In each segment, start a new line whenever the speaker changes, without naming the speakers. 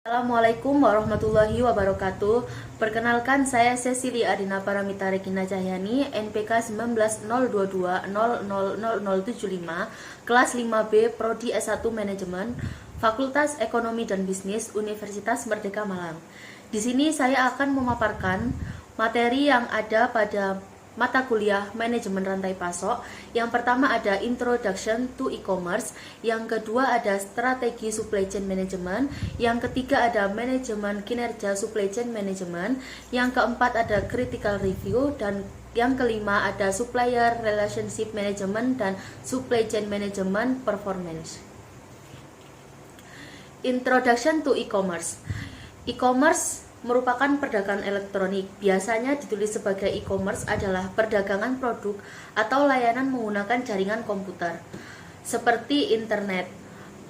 Assalamualaikum warahmatullahi wabarakatuh. Perkenalkan, saya Cecilia Adina Paramita Regina Cahyani, NPK 19.022.000075, kelas 5B, Prodi S1 Manajemen, Fakultas Ekonomi dan Bisnis, Universitas Merdeka Malang. Di sini saya akan memaparkan materi yang ada pada mata kuliah manajemen rantai pasok. Yang pertama ada Introduction to E-commerce, yang kedua ada Strategi Supply Chain Management, yang ketiga ada Manajemen Kinerja Supply Chain Management, yang keempat ada Critical Review, dan yang kelima ada Supplier Relationship Management dan Supply Chain Management Performance. Introduction to E-commerce. E-commerce merupakan perdagangan elektronik. Biasanya ditulis sebagai e-commerce adalah perdagangan produk atau layanan menggunakan jaringan komputer, seperti internet.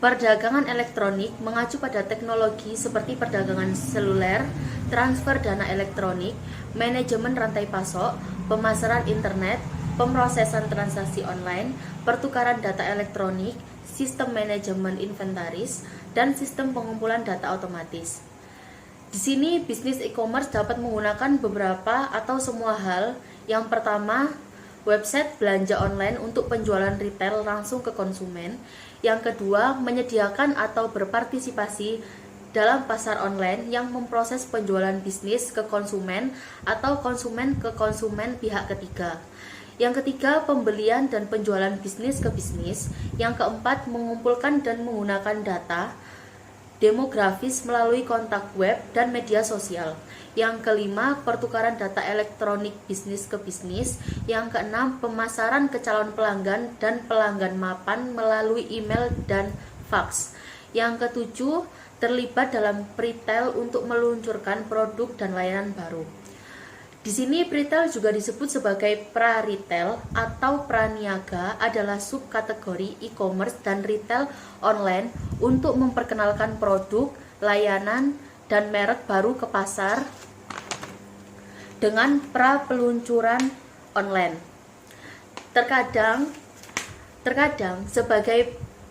Perdagangan elektronik mengacu pada teknologi seperti perdagangan seluler, transfer dana elektronik, manajemen rantai pasok, pemasaran internet, pemrosesan transaksi online, pertukaran data elektronik, sistem manajemen inventaris, dan sistem pengumpulan data otomatis. Di sini bisnis e-commerce dapat menggunakan beberapa atau semua hal. Yang pertama, website belanja online untuk penjualan retail langsung ke konsumen. Yang kedua, menyediakan atau berpartisipasi dalam pasar online yang memproses penjualan bisnis ke konsumen atau konsumen ke konsumen pihak ketiga. Yang ketiga, pembelian dan penjualan bisnis ke bisnis. Yang keempat, mengumpulkan dan menggunakan data demografis melalui kontak web dan media sosial. Yang kelima, pertukaran data elektronik bisnis ke bisnis. Yang keenam, pemasaran ke calon pelanggan dan pelanggan mapan melalui email dan fax. Yang ketujuh, terlibat dalam retail untuk meluncurkan produk dan layanan baru. Di sini retail juga disebut sebagai pra-retail atau praniaga, adalah subkategori e-commerce dan retail online untuk memperkenalkan produk, layanan, dan merek baru ke pasar dengan pra-peluncuran online. Terkadang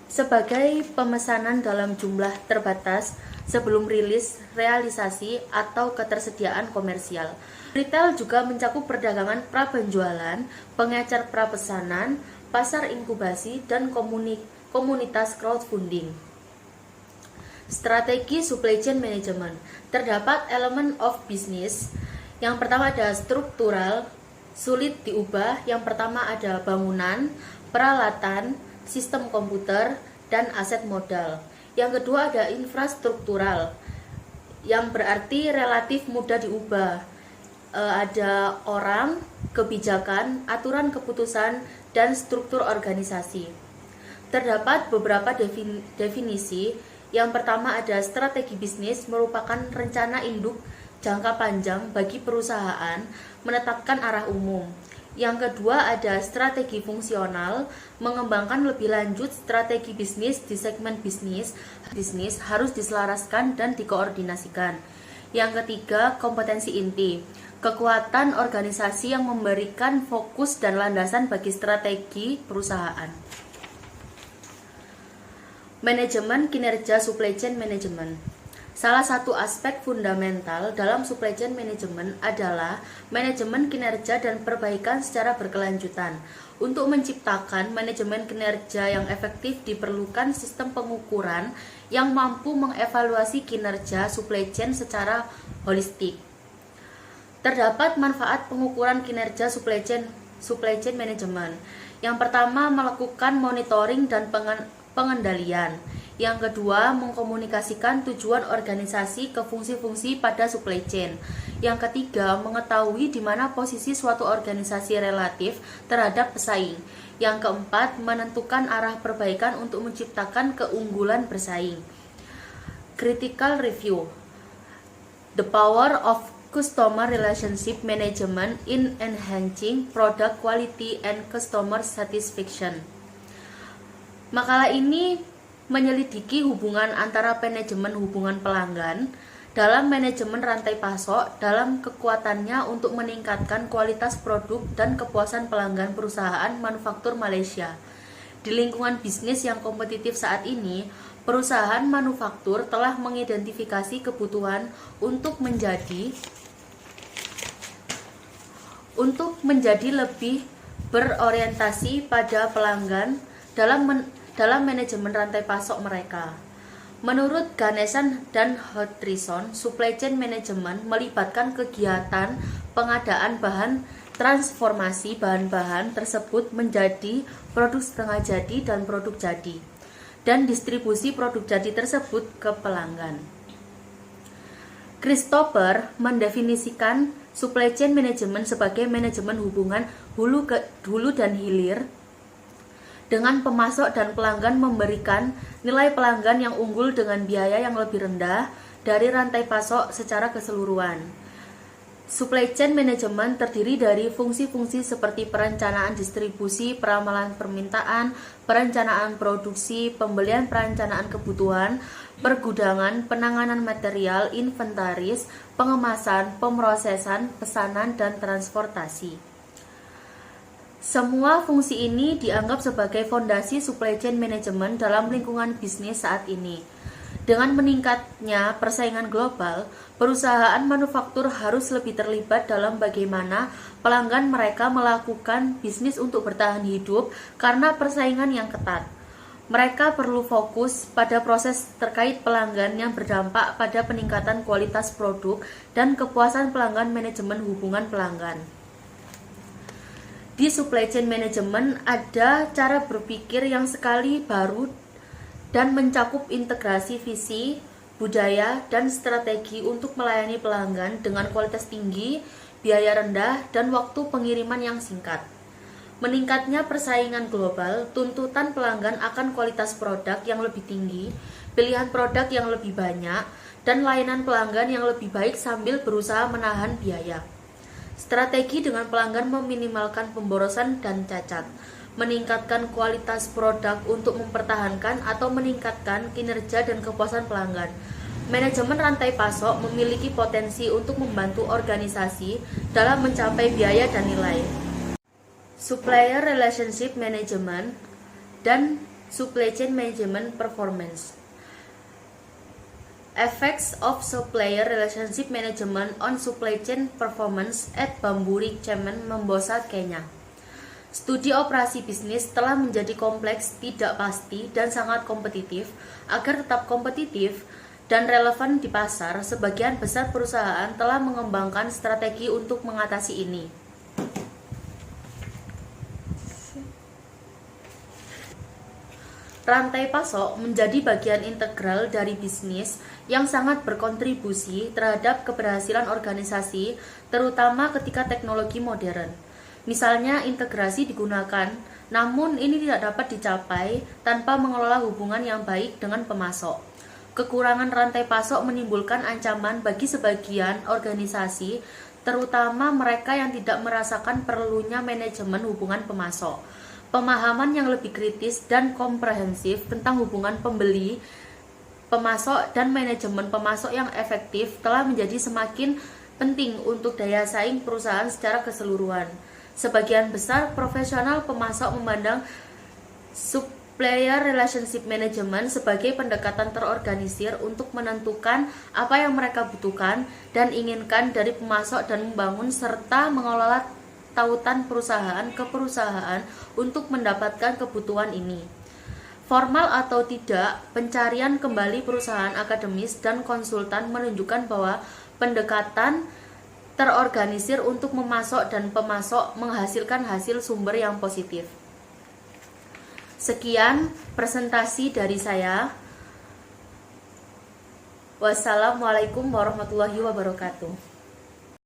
sebagai pemesanan dalam jumlah terbatas sebelum rilis, realisasi, atau ketersediaan komersial. Retail juga mencakup perdagangan pra-penjualan, pengecer pra-pesanan, pasar inkubasi, dan komunitas crowdfunding. Strategi Supply Chain Management. Terdapat elemen of business. Yang pertama ada struktural, sulit diubah. Yang pertama ada bangunan, peralatan, sistem komputer, dan aset modal. Yang kedua ada infrastruktural, yang berarti relatif mudah diubah. Ada orang, kebijakan, aturan keputusan, dan struktur organisasi. Terdapat beberapa definisi. Yang pertama ada strategi bisnis, merupakan rencana induk jangka panjang bagi perusahaan, menetapkan arah umum. Yang kedua ada strategi fungsional, mengembangkan lebih lanjut strategi bisnis di segmen bisnis harus diselaraskan dan dikoordinasikan. Yang ketiga, kompetensi inti, kekuatan organisasi yang memberikan fokus dan landasan bagi strategi perusahaan. Manajemen kinerja supply chain management. Salah satu aspek fundamental dalam supply chain management adalah manajemen kinerja dan perbaikan secara berkelanjutan. Untuk menciptakan manajemen kinerja yang efektif diperlukan sistem pengukuran yang mampu mengevaluasi kinerja supply chain secara holistik. Terdapat manfaat pengukuran kinerja supply chain management. Yang pertama, melakukan monitoring dan pengendalian. Yang kedua, mengkomunikasikan tujuan organisasi ke fungsi-fungsi pada supply chain. Yang ketiga, mengetahui di mana posisi suatu organisasi relatif terhadap pesaing. Yang keempat, menentukan arah perbaikan untuk menciptakan keunggulan bersaing. Critical review. The power of customer relationship management in enhancing product quality and customer satisfaction. Makalah ini menyelidiki hubungan antara manajemen hubungan pelanggan dalam manajemen rantai pasok dalam kekuatannya untuk meningkatkan kualitas produk dan kepuasan pelanggan perusahaan manufaktur Malaysia. Di lingkungan bisnis yang kompetitif saat ini, perusahaan manufaktur telah mengidentifikasi kebutuhan untuk menjadi lebih berorientasi pada pelanggan dalam manajemen rantai pasok mereka. Menurut Ganesan dan Hutchinson, supply chain management melibatkan kegiatan pengadaan bahan, transformasi bahan-bahan tersebut menjadi produk setengah jadi dan produk jadi, dan distribusi produk jadi tersebut ke pelanggan. Christopher mendefinisikan supply chain management sebagai manajemen hubungan hulu dan hilir dengan pemasok dan pelanggan, memberikan nilai pelanggan yang unggul dengan biaya yang lebih rendah dari rantai pasok secara keseluruhan. Supply chain management terdiri dari fungsi-fungsi seperti perencanaan distribusi, peramalan permintaan, perencanaan produksi, pembelian, perencanaan kebutuhan, pergudangan, penanganan material, inventaris, pengemasan, pemrosesan, pesanan, dan transportasi. Semua fungsi ini dianggap sebagai fondasi supply chain management dalam lingkungan bisnis saat ini. Dengan meningkatnya persaingan global, perusahaan manufaktur harus lebih terlibat dalam bagaimana pelanggan mereka melakukan bisnis untuk bertahan hidup karena persaingan yang ketat. Mereka perlu fokus pada proses terkait pelanggan yang berdampak pada peningkatan kualitas produk dan kepuasan pelanggan, manajemen hubungan pelanggan. Di supply chain management ada cara berpikir yang sekali baru dan mencakup integrasi visi, budaya, dan strategi untuk melayani pelanggan dengan kualitas tinggi, biaya rendah, dan waktu pengiriman yang singkat. Meningkatnya persaingan global, tuntutan pelanggan akan kualitas produk yang lebih tinggi, pilihan produk yang lebih banyak, dan layanan pelanggan yang lebih baik sambil berusaha menahan biaya. Strategi dengan pelanggan meminimalkan pemborosan dan cacat, meningkatkan kualitas produk untuk mempertahankan atau meningkatkan kinerja dan kepuasan pelanggan. Manajemen rantai pasok memiliki potensi untuk membantu organisasi dalam mencapai biaya dan nilai. Supplier Relationship Management dan Supply Chain Management Performance. Effects of Supplier Relationship Management on Supply Chain Performance at Bamburi Chairman Mombasa, Kenya. Studi operasi bisnis telah menjadi kompleks, tidak pasti, dan sangat kompetitif. Agar tetap kompetitif dan relevan di pasar, sebagian besar perusahaan telah mengembangkan strategi untuk mengatasi ini. Rantai pasok menjadi bagian integral dari bisnis yang sangat berkontribusi terhadap keberhasilan organisasi, terutama ketika teknologi modern. Misalnya, integrasi digunakan, namun ini tidak dapat dicapai tanpa mengelola hubungan yang baik dengan pemasok. Kekurangan rantai pasok menimbulkan ancaman bagi sebagian organisasi, terutama mereka yang tidak merasakan perlunya manajemen hubungan pemasok. Pemahaman yang lebih kritis dan komprehensif tentang hubungan pembeli, pemasok, dan manajemen pemasok yang efektif telah menjadi semakin penting untuk daya saing perusahaan secara keseluruhan. Sebagian besar profesional pemasok memandang supplier relationship management sebagai pendekatan terorganisir untuk menentukan apa yang mereka butuhkan dan inginkan dari pemasok dan membangun serta mengelola tautan perusahaan ke perusahaan untuk mendapatkan kebutuhan ini. Formal atau tidak, pencarian kembali perusahaan akademis dan konsultan menunjukkan bahwa pendekatan terorganisir untuk memasok dan pemasok menghasilkan hasil sumber yang positif. Sekian presentasi dari saya. Wassalamualaikum warahmatullahi wabarakatuh.